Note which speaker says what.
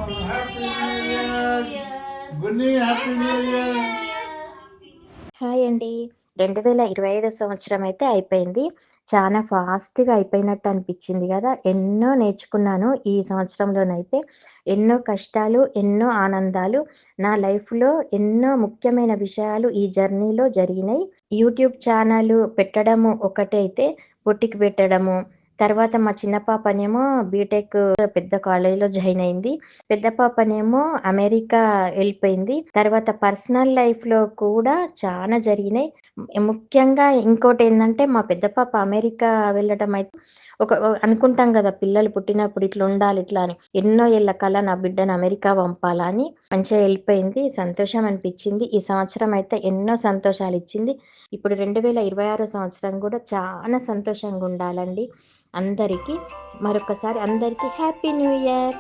Speaker 1: Happy new year. Gunni happy new year.
Speaker 2: Hi అండి. 2025 సంవత్సరం అయితే అయిపోయింది. చాలా ఫాస్ట్‌గా అయిపోయినట్టు అనిపించింది గదా! ఎన్నో నేర్చుకున్నాను ఈ సంవత్సరంలోనైతే. ఎన్నో కష్టాలు, ఎన్నో ఆనందాలు, నా లైఫ్‌లో ఎన్నో ముఖ్యమైన విషయాలు ఈ జర్నీలో జరిగినాయి. యూట్యూబ్ ఛానల్ పెట్టడము ఒకటైతే, బొటిక్ పెట్టడము, తర్వాత మా చిన్న పాపనేమో బీటెక్ పెద్ద కాలేజ్‌లో జాయిన్ అయింది. పెద్ద పాపనేమో అమెరికా ఎళ్ళిపోయింది. తర్వాత పర్సనల్ లైఫ్‌లో కూడా చానా జరిగినాయి. ముఖ్యంగా ఇంకోటేందంటే మా పెద్ద పాప అమెరికా వెళ్ళడం అయితే అనుకుంటాం గదా! పిల్లలు పుట్టినప్పుడు ఇట్లుండాలి ఇట్లా అని. ఎన్నో ఏళ్ల కల నా బిడ్డను అమెరికా పంపాలా అని. మంచిగా ఎళ్ళిపోయింది. సంతోషం అనిపిచ్చింది. ఈ సంవత్సరం అయితే ఎన్నో సంతోషాలిచ్చింది. ఇప్పుడు 2026 సంవత్సరం గూడా చాలా సంతోషంగుండాలండి అందరికీ. మరొకసారి అందరికీ హ్యాపీ న్యూ ఇయర్.